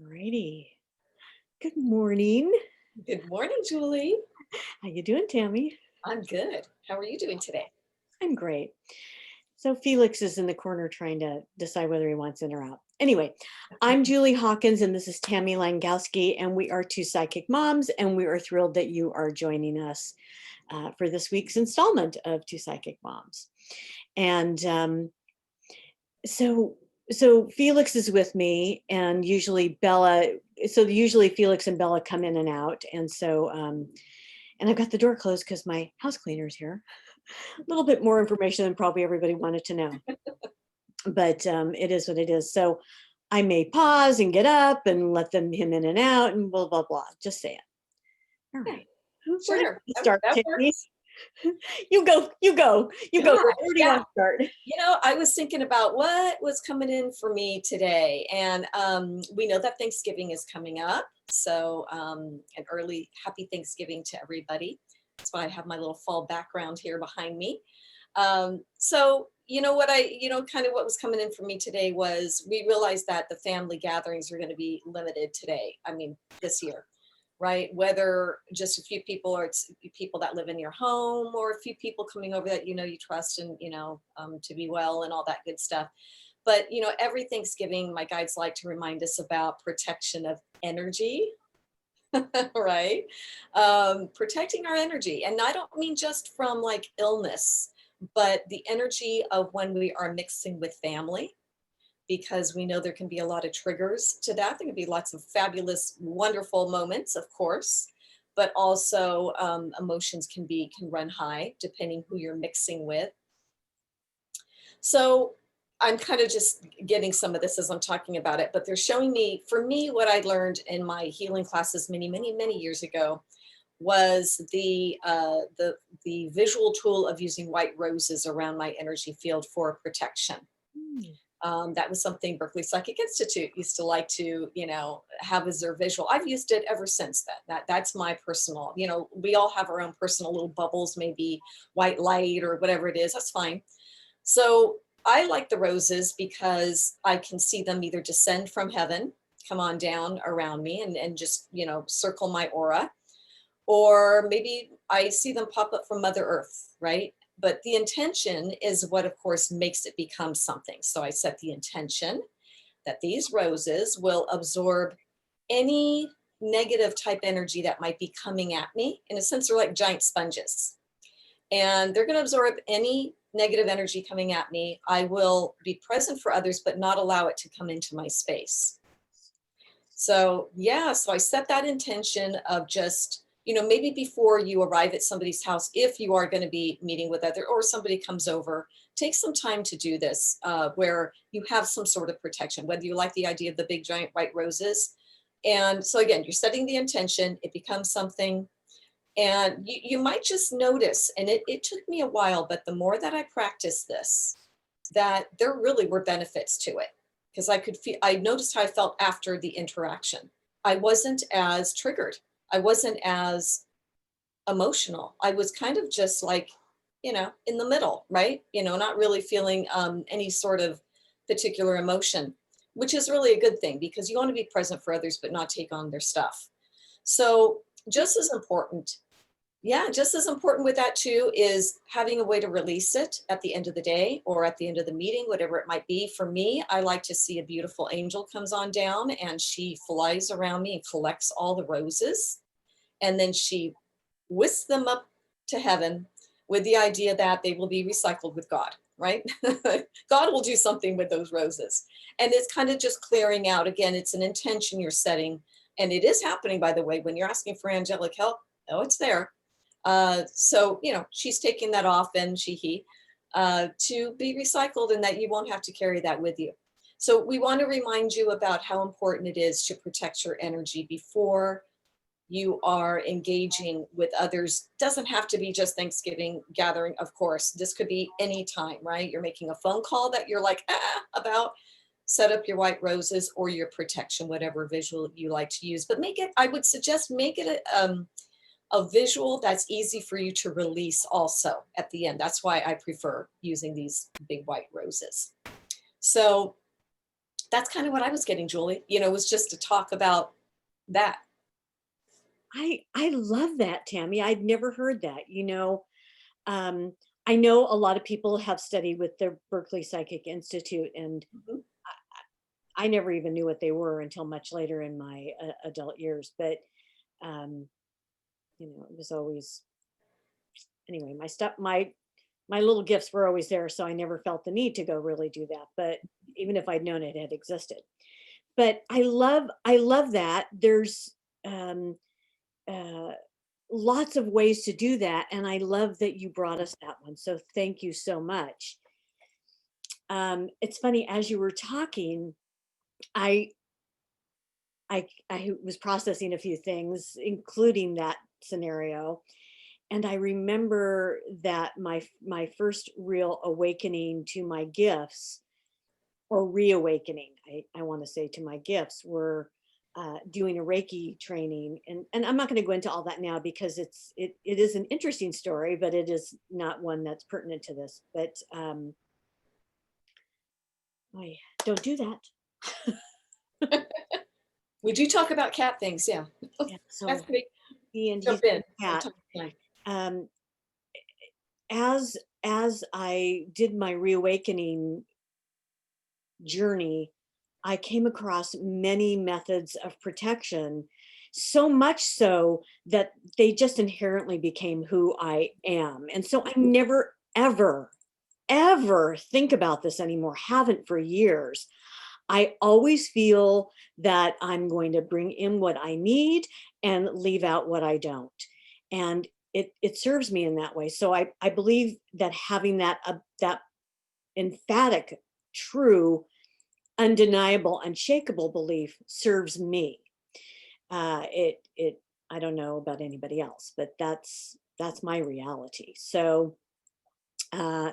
Alrighty. Good morning. Good morning, Julie. How you doing, Tammy? I'm good. How are you doing today? I'm great. So Felix is in the corner trying to decide whether he wants in or out. Anyway, I'm Julie Hawkins and this is Tammy Langowski, and we are two psychic moms, and we are thrilled that you are joining us for this week's installment of Two Psychic Moms. And so so Felix is with me, and usually Bella. So usually Felix and Bella come in and out, and and I've got the door closed because my house cleaner's here. A little bit more information than probably everybody wanted to know, but it is what it is. So I may pause and get up and let him in and out and blah blah blah. Just say it. All Yeah, right. Where do sure. you That, start, that Tammy? works. You go. You go. You go. Gosh, Where do you yeah. want to start? I was thinking about what was coming in for me today. And we know that Thanksgiving is coming up. So an early happy Thanksgiving to everybody. That's why I have my little fall background here behind me. Kind of what was coming in for me today was we realized that the family gatherings are going to be limited today. I mean, this year, right? Whether just a few people or it's people that live in your home or a few people coming over that you trust and to be well and all that good stuff. But every Thanksgiving, my guides like to remind us about protection of energy, right? Protecting our energy, and I don't mean just from like illness, but the energy of when we are mixing with family, because we know there can be a lot of triggers to that. There can be lots of fabulous, wonderful moments, of course, but also emotions can run high depending who you're mixing with. So I'm kind of just getting some of this as I'm talking about it, but they're showing me, for me, what I learned in my healing classes many, many, many years ago was the visual tool of using white roses around my energy field for protection. Hmm. That was something Berkeley Psychic Institute used to like to, have as their visual. I've used it ever since then. That's my personal, we all have our own personal little bubbles, maybe white light or whatever it is. That's fine. So I like the roses because I can see them either descend from heaven, come on down around me and just, circle my aura, or maybe I see them pop up from Mother Earth, right? But the intention is what, of course, makes it become something. So I set the intention that these roses will absorb any negative type energy that might be coming at me. In a sense, they're like giant sponges. And they're going to absorb any negative energy coming at me. I will be present for others, but not allow it to come into my space. So I set that intention of just, maybe before you arrive at somebody's house, if you are going to be meeting with other or somebody comes over, take some time to do this where you have some sort of protection, whether you like the idea of the big giant white roses. And so again, you're setting the intention, it becomes something. And you might just notice, and it took me a while, but the more that I practiced this, that there really were benefits to it. Because I noticed how I felt after the interaction. I wasn't as triggered. I wasn't as emotional. I was kind of just like, in the middle, right? Not really feeling any sort of particular emotion, which is really a good thing because you want to be present for others, but not take on their stuff. So just as important, just as important with that too is having a way to release it at the end of the day or at the end of the meeting, whatever it might be. For me, I like to see a beautiful angel comes on down and she flies around me and collects all the roses. And then she whisks them up to heaven with the idea that they will be recycled with God, right? God will do something with those roses. And it's kind of just clearing out. Again, it's an intention you're setting. And it is happening, by the way, when you're asking for angelic help. Oh, it's there. She's taking that off and he to be recycled and that you won't have to carry that with you. So we want to remind you about how important it is to protect your energy before you are engaging with others. Doesn't have to be just Thanksgiving gathering, of course. This could be any time, right? You're making a phone call that you're like, about. Set up your white roses or your protection, whatever visual you like to use. But I would suggest make it a visual that's easy for you to release also at the end. That's why I prefer using these big white roses. So That's kind of what I was getting, Julie. Was just to talk about that. I love that, Tammy. I'd never heard that. Um, I know a lot of people have studied with the Berkeley Psychic Institute, and Mhm. I never even knew what they were until much later in my adult years. But um, it was always anyway. My little gifts were always there, so I never felt the need to go really do that. But even if I'd known it had existed, but I love that. There's um, uh, lots of ways to do that, and I love that you brought us that one. So thank you so much. It's funny, as you were talking, I I was processing a few things, including that scenario, and I remember that my first real awakening to my gifts, or reawakening, I want to say, to my gifts, were doing a Reiki training, and I'm not going to go into all that now because it is an interesting story, but it is not one that's pertinent to this. But I don't do that. We do talk about cat things, yeah. Yeah. That's So great. he's Jump in a from cat. time to time. Um, as I did my reawakening journey, I came across many methods of protection, so much so that they just inherently became who I am. And so I never, ever, ever think about this anymore, haven't for years. I always feel that I'm going to bring in what I need and leave out what I don't. And it serves me in that way. So I believe that having that emphatic, true, undeniable, unshakable belief serves me. It I don't know about anybody else, but that's my reality. So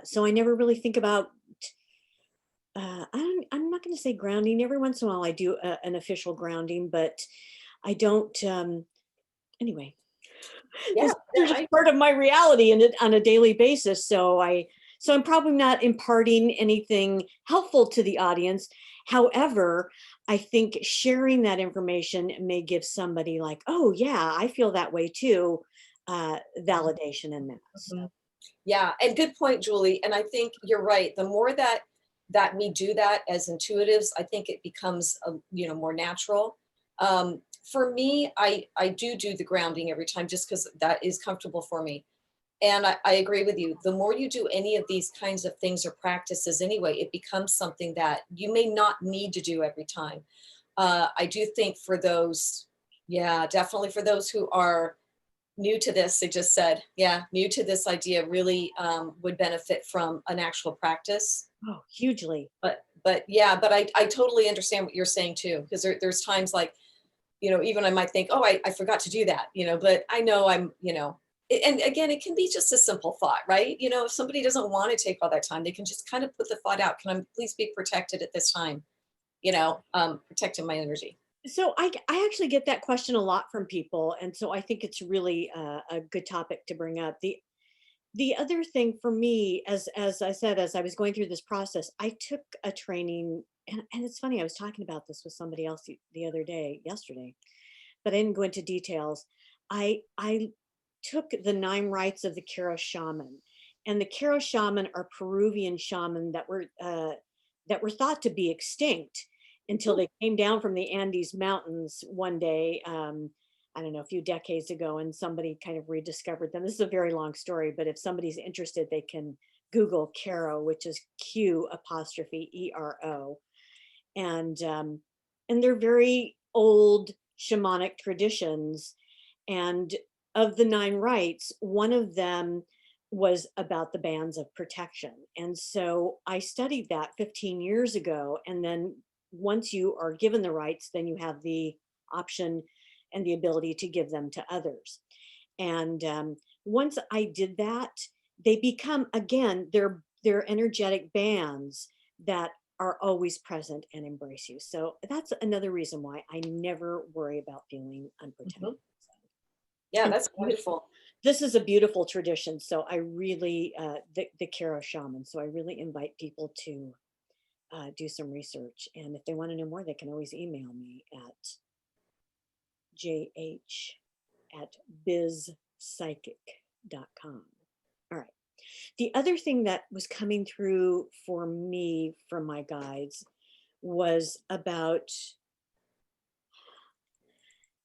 so I never really think about. I'm not going to say grounding. Every once in a while, I do an official grounding, but I don't. Anyway, Yeah, this yeah, they're just part of my reality and on a daily basis. So I'm probably not imparting anything helpful to the audience. However, I think sharing that information may give somebody like, oh yeah, I feel that way too, validation in that. So, mhm. Yeah, and good point, Julie. And I think you're right. The more that we do that as intuitives, I think it becomes more natural. For me, I do the grounding every time just because that is comfortable for me. And I agree with you. The more you do any of these kinds of things or practices anyway, it becomes something that you may not need to do every time. I do think for those, yeah, definitely for those who are new to this, they just said, yeah, new to this idea, really would benefit from an actual practice. oh, hugely. But yeah, but I totally understand what you're saying too, because there's times like, even I might think, oh, I forgot to do that, but I know and again, it can be just a simple thought, right? If somebody doesn't want to take all that time, they can just kind of put the thought out, can I please be protected at this time? Protecting my energy. So I actually get that question a lot from people, and so I think it's really a good topic to bring up. The other thing for me, as I said, as I was going through this process, I took a training, and it's funny, I was talking about this with somebody else the other day, yesterday, but I didn't go into details. I took the 9 rites of the Kero shaman, and the Kero shaman are Peruvian shaman that were thought to be extinct until Hmm. they came down from the Andes Mountains one day. I don't know, a few decades ago, and somebody kind of rediscovered them. This is a very long story, but if somebody's interested, they can Google Kero, which is Q''ERO, and they're very old shamanic traditions. And of the 9 rites, one of them was about the bands of protection. And so I studied that 15 years ago. And then once you are given the rights, then you have the option and the ability to give them to others. And once I did that, they become, again, they're energetic bands that are always present and embrace you. So that's another reason why I never worry about feeling unprotected. Hmm. Yeah, And that's wonderful. this is a beautiful tradition. So I really, the Karo shaman. So I really invite people to do some research. And if they want to know more, they can always email me at jh@bizpsychic.com. All right. The other thing that was coming through for me from my guides was about,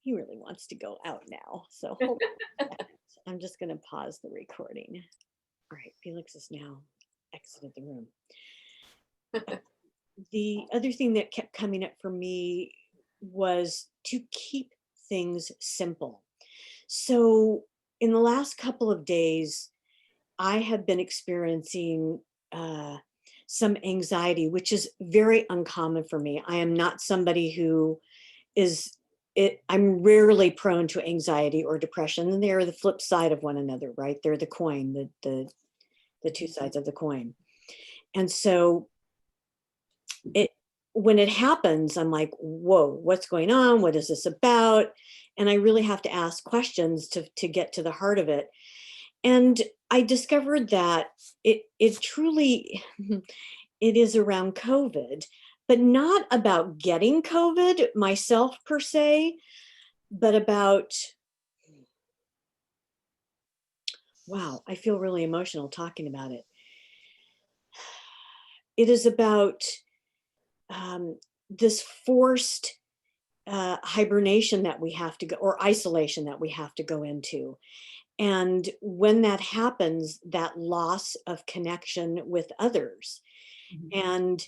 he really wants to go out now. So hold on a second. I'm just going to pause the recording. All right. Felix is now exited the room. The other thing that kept coming up for me was to keep things simple. So in the last couple of days, I have been experiencing some anxiety, which is very uncommon for me. I am not somebody who is I'm rarely prone to anxiety or depression, and they're the flip side of one another, right? They're the coin, the two sides of the coin. And so when it happens, I'm like, whoa, what's going on? What is this about? And I really have to ask questions to get to the heart of it. And I discovered that it truly, it is around COVID, but not about getting COVID myself per se, but about, wow, I feel really emotional talking about it. It is about this forced hibernation that we have to go, or isolation that we have to go into. And when that happens, that loss of connection with others. And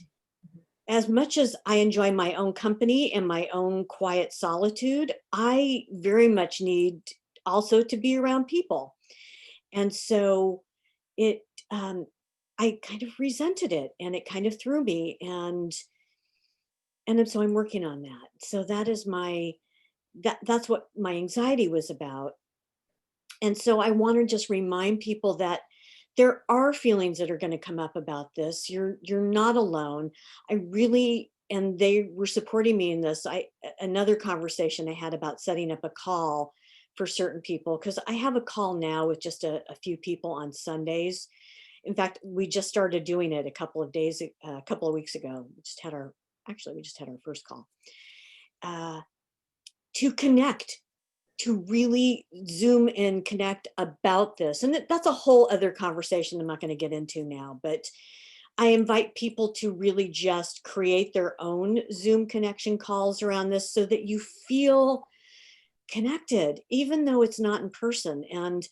as much as I enjoy my own company and my own quiet solitude, I very much need also to be around people. And so it, I kind of resented it, and it kind of threw me. And so I'm working on that. So that is that's what my anxiety was about. And so I want to just remind people that there are feelings that are going to come up about this. You're not alone. I really, and they were supporting me in this. Another conversation I had about setting up a call for certain people, because I have a call now with just a few people on Sundays. In fact, we just started doing it a couple of weeks ago. We just had our first call to connect, to really zoom and connect about this. And that's a whole other conversation I'm not going to get into now, but I invite people to really just create their own Zoom connection calls around this so that you feel connected, even though it's not in person. And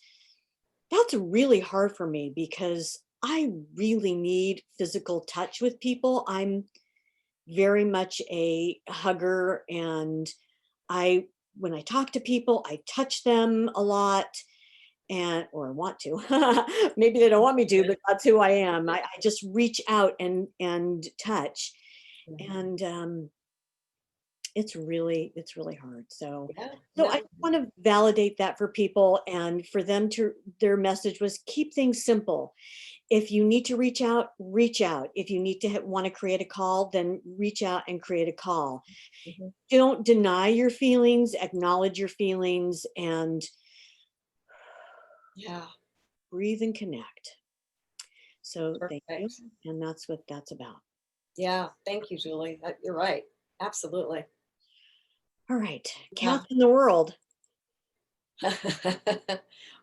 that's really hard for me because I really need physical touch with people. I'm very much a hugger, and when I talk to people, I touch them a lot, or I want to. Maybe they don't want me to, but that's who I am. I just reach out and touch. And it's really hard. So I want to validate that for people, and for them their message was keep things simple. If you need to reach out, reach out. If you need to want to create a call, then reach out and create a call. Don't deny your feelings, acknowledge your feelings, and breathe and connect. So Perfect. Thank you. And that's what that's about. Yeah. Thank you, Julie. You're right. Absolutely. All right. Cats in the world.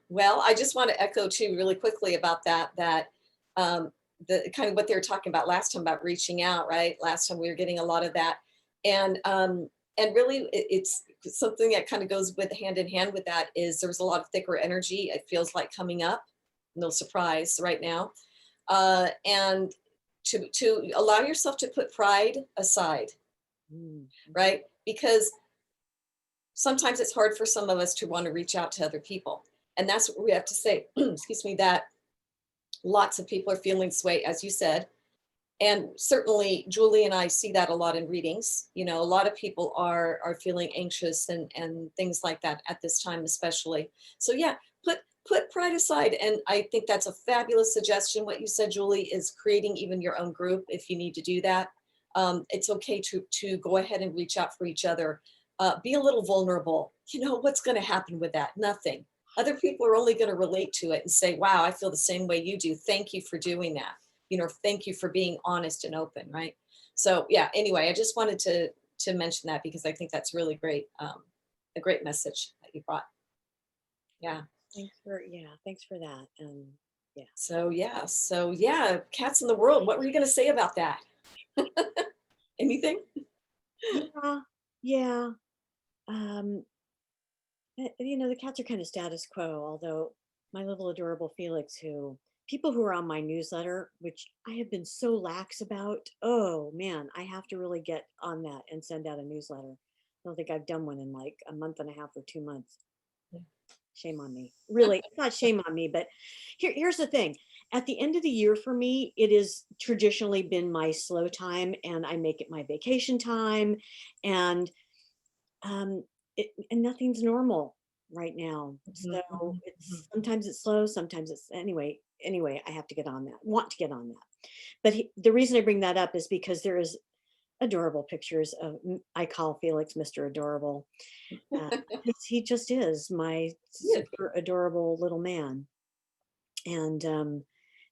Well, I just want to echo too really quickly about that the kind of what they were talking about last time about reaching out, right? Last time we were getting a lot of that. And really it's something that kind of goes with hand in hand with that is there's a lot of thicker energy. It feels like coming up, no surprise right now. And to allow yourself to put pride aside, right? Because sometimes it's hard for some of us to want to reach out to other people. And that's what we have to say, excuse me, that lots of people are feeling this way, as you said. And certainly Julie and I see that a lot in readings. You know, a lot of people are feeling anxious and things like that at this time, especially. So yeah, put pride aside. And I think that's a fabulous suggestion. What you said, Julie, is creating even your own group if you need to do that. It's okay to go ahead and reach out for each other. Be a little vulnerable. You know, what's going to happen with that? Nothing. Other people are only going to relate to it and say, wow, I feel the same way you do. Thank you for doing that. You know, thank you for being honest and open, right? So yeah, anyway, I just wanted to mention that because I think that's really great, a great message that you brought. Yeah. Thanks for that. Yeah. So yeah, cats in the world. What were you going to say about that? Anything? Yeah. Yeah. Um, the cats are kind of status quo, although my little adorable Felix, who people who are on my newsletter, which I have been so lax about, oh man, I have to really get on that and send out a newsletter. I don't think I've done one in like a month and a half or 2 months. Shame on me. Really, it's not shame on me, but here's the thing. At the end of the year for me, it has traditionally been my slow time, and I make it my vacation time. And um, and nothing's normal right now. Mhm, So mhm, mhm. it's sometimes it's slow, sometimes it's anyway, I have to get on that, want to get on that. But the reason I bring that up is because there is adorable pictures of I call Felix Mr. Adorable. Uh, he just is my Yes. super adorable little man. And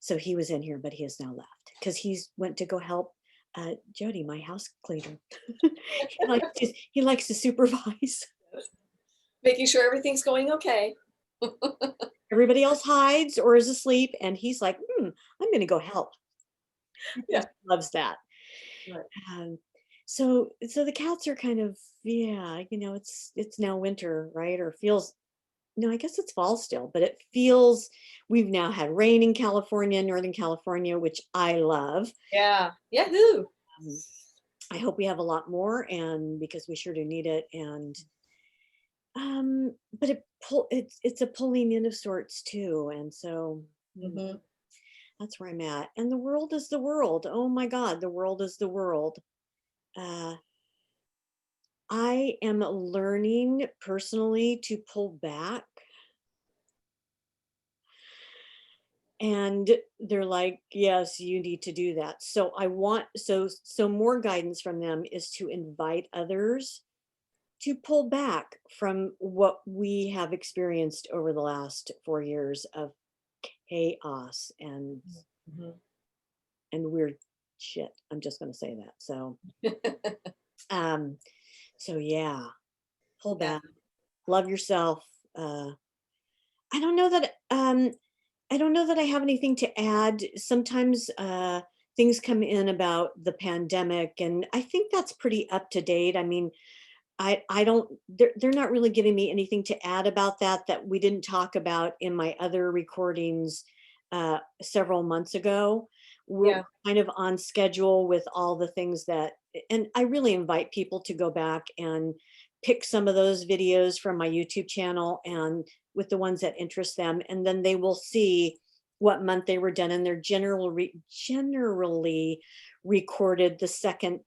so he was in here, but he has now left because he's went to go help Jody, my house cleaner. He likes to supervise. Making sure everything's going okay. Everybody else hides or is asleep, and he's like, I'm going to go help. He Yeah. just loves that. Right. Um, so the cats are kind of, yeah, it's now winter, right? Or feels, no, I guess it's fall still, but it feels, we've now had rain in California, Northern California, which I love. Yeah. Yahoo. Um, I hope we have a lot more, and because we sure do need it. And but it's a pulling in of sorts too, and so Hmm. that's where I'm at. And the world is the world. Oh my God, the world is the world. Uh, I am learning personally to pull back. And they're like, yes, you need to do that. So I want, so more guidance from them is to invite others to pull back from what we have experienced over the last 4 years of chaos Hmm. and weird shit. I'm just going to say that. Um, so yeah, pull Yeah. back, love yourself. Uh, I don't know that, I don't know that I have anything to add. Sometimes, things come in about the pandemic, and I think that's pretty up to date. I mean, I don't, they're not really giving me anything to add about that we didn't talk about in my other recordings several months ago. We're Yeah. kind of on schedule with all the things that, and I really invite people to go back and pick some of those videos from my YouTube channel and with the ones that interest them, and then they will see what month they were done, and they're generally recorded the second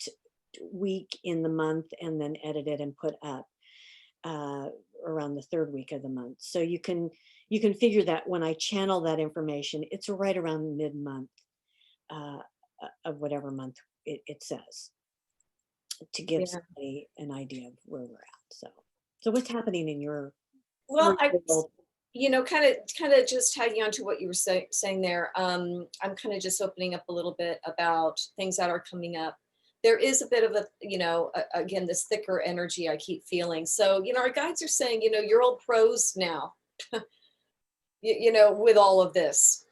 week in the month and then edited and put up uh, around the third week of the month. So you can figure that when I channel that information, it's right around mid-month uh, of whatever month it says, to give Yeah. somebody an idea of where we're at. So what's happening in your Well, world? kind of just tagging on to what you were saying there. I'm kind of just opening up a little bit about things that are coming up. There is a bit of again, this thicker energy I keep feeling. So, our guides are saying, you're old pros now, with all of this,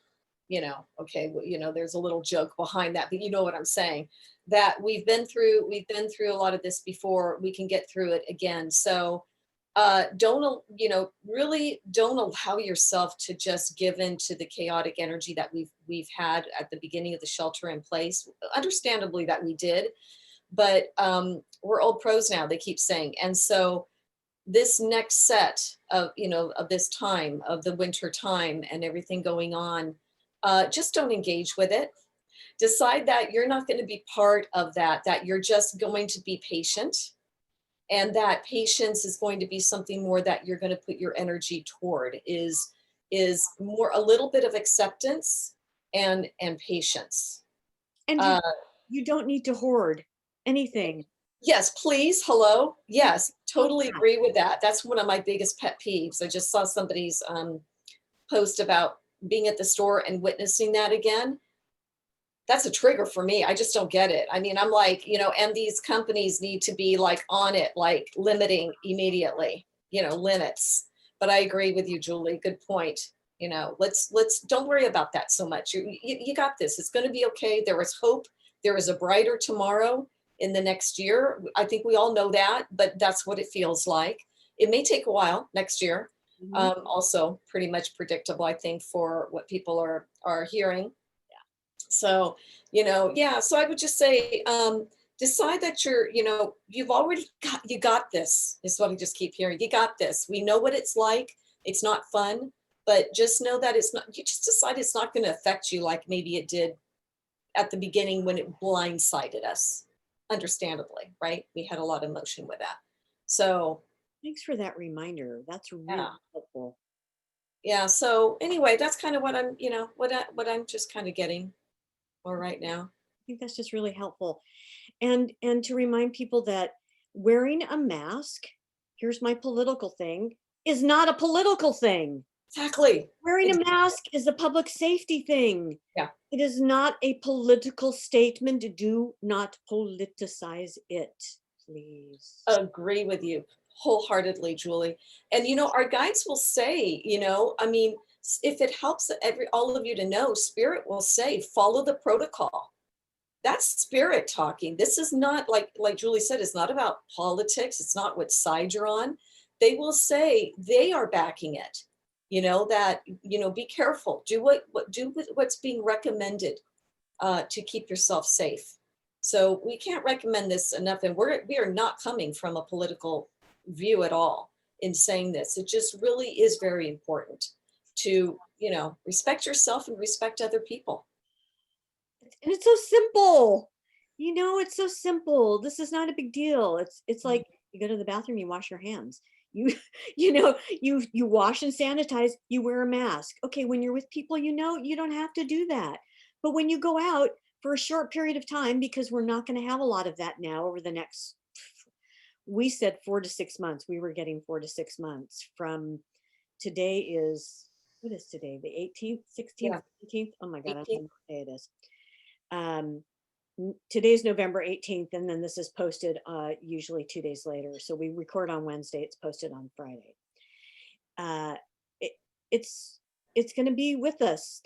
okay, well, there's a little joke behind that, but you know what I'm saying, that we've been through a lot of this before. We can get through it again. So, really don't allow yourself to just give in to the chaotic energy that we've had at the beginning of the shelter in place. Understandably that we did, but we're old pros now, they keep saying. And so this next set of this time of the winter time and everything going on, just don't engage with it. Decide that you're not going to be part of that you're just going to be patient, and that patience is going to be something more that you're going to put your energy toward, is more a little bit of acceptance and patience. And uh, you don't need to hoard anything. yes, please. Hello. Yes, Love totally that. agree with that. That's one of my biggest pet peeves. I just saw somebody's post about being at the store and witnessing that again. that's a trigger for me. I just don't get it. I mean, I'm like, and these companies need to be like on it, like limiting immediately, limits. But I agree with you, Julie. Good point. Let's don't worry about that so much. You got this. It's going to be okay. There is hope. There is a brighter tomorrow in the next year. I think we all know that, but that's what it feels like. It may take a while next year. Also pretty much predictable, I think, for what people are hearing. So, yeah. So I would just say, decide that you've already you got this, is what I just keep hearing. You got this. We know what it's like. It's not fun, but just know that you just decide it's not going to affect you like maybe it did at the beginning when it blindsided us, understandably, right? We had a lot of emotion with that. So thanks for that reminder. That's really helpful. Yeah. So anyway, that's kind of what what I'm just kind of getting for right now. I think that's just really helpful. And to remind people that wearing a mask, here's my political thing, is not a political thing. Exactly. Wearing a mask is a public safety thing. Yeah. It is not a political statement. Do not politicize it, please. Agree with you wholeheartedly, Julie. And our guides will say, I mean, if it helps all of you to know, Spirit will say, follow the protocol. That's Spirit talking. This is not like Julie said, it's not about politics. It's not what side you're on. They will say they are backing it. That, be careful, do what's being recommended to keep yourself safe. So we can't recommend this enough. And we are not coming from a political view at all in saying this. It just really is very important to, respect yourself and respect other people. And it's so simple. It's so simple. This is not a big deal. It's like you go to the bathroom, you wash your hands. You wash and sanitize, you wear a mask. Okay, when you're with people, you don't have to do that. But when you go out for a short period of time, because we're not going to have a lot of that now over the next, we said 4 to 6 months. We were getting 4 to 6 months from today is, what is today? The 18th, 16th, 17th? Oh my God, 18th. I don't know what day it is. Today's November 18th, and then this is posted usually 2 days later. So we record on Wednesday, it's posted on Friday. It's going to be with us.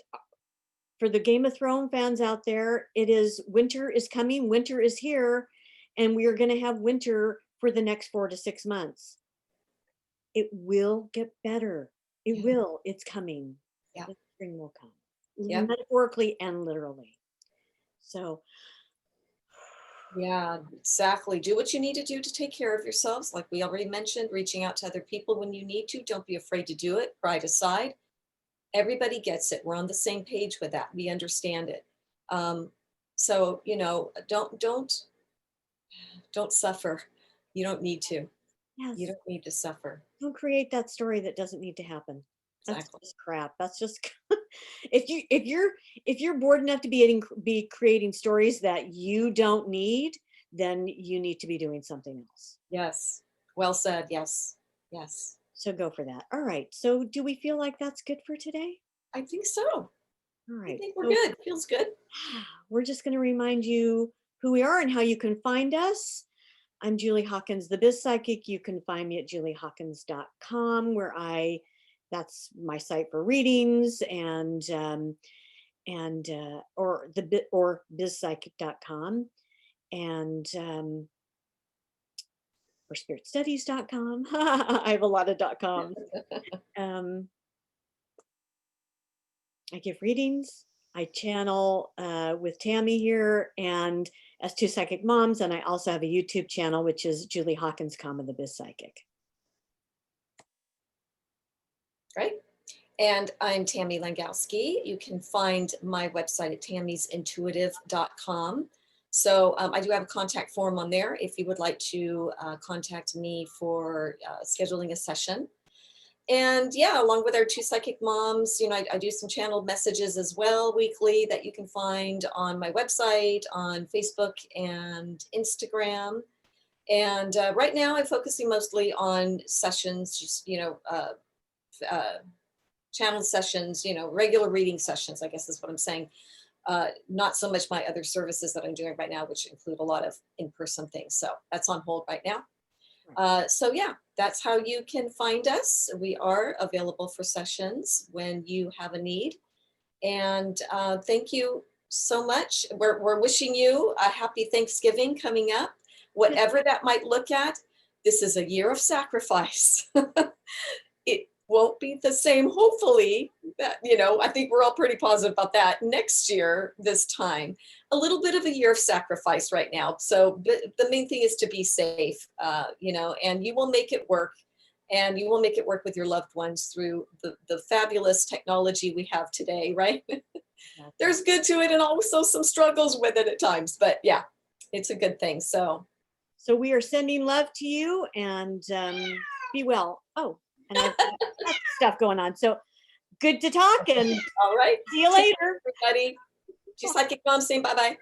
For the Game of Thrones fans out there, winter is coming, winter is here, and we are going to have winter for the next 4 to 6 months. It will get better. It will. It's coming. Yeah. The spring will come. Yep. Metaphorically and literally. So yeah, exactly. Do what you need to do to take care of yourselves. Like we already mentioned, reaching out to other people when you need to. Don't be afraid to do it. Pride aside. Everybody gets it. We're on the same page with that. We understand it. So, don't suffer. You don't need to. Yes. You don't need to suffer. Don't create that story that doesn't need to happen. That's exactly. Just crap. That's just if you're bored enough to be creating stories that you don't need, then you need to be doing something else. Yes. Well said. Yes. Yes. So go for that. All right. So do we feel like that's good for today? I think so. All right. I think we're good. Feels good. We're just going to remind you who we are and how you can find us. I'm Julie Hawkins, the Biz Psychic. You can find me at juliehawkins.com, where that's my site for readings or bizpsychic.com and or spiritstudies.com. I have a lot of .coms. I give readings. I channel with Tammy here and as 2Psychic Moms, and I also have a YouTube channel, which is Julie Hawkins, the Biz Psychic. Right. And I'm Tammy Langowski. You can find my website at tammysintuitive.com. So I do have a contact form on there if you would like to contact me for scheduling a session. And yeah, along with our 2Psychic Moms, I do some channeled messages as well weekly that you can find on my website, on Facebook and Instagram. And right now I'm focusing mostly on sessions, just, channel sessions, regular reading sessions, I guess is what I'm saying. not so much my other services that I'm doing right now, which include a lot of in-person things. So that's on hold right now. So yeah, that's how you can find us. We are available for sessions when you have a need. And thank you so much. We're wishing you a happy Thanksgiving coming up, whatever that might look at. This is a year of sacrifice. It won't be the same, hopefully, that, I think we're all pretty positive about that next year, this time. A little bit of a year of sacrifice right now. So the main thing is to be safe, and you will make it work. And you will make it work with your loved ones through the fabulous technology we have today, right? There's good to it and also some struggles with it at times, but yeah, it's a good thing. So we are sending love to you, and be well. Oh, and I've got stuff going on. So good to talk, and all right. see you later. Everybody. 2Psychic Mom saying bye-bye.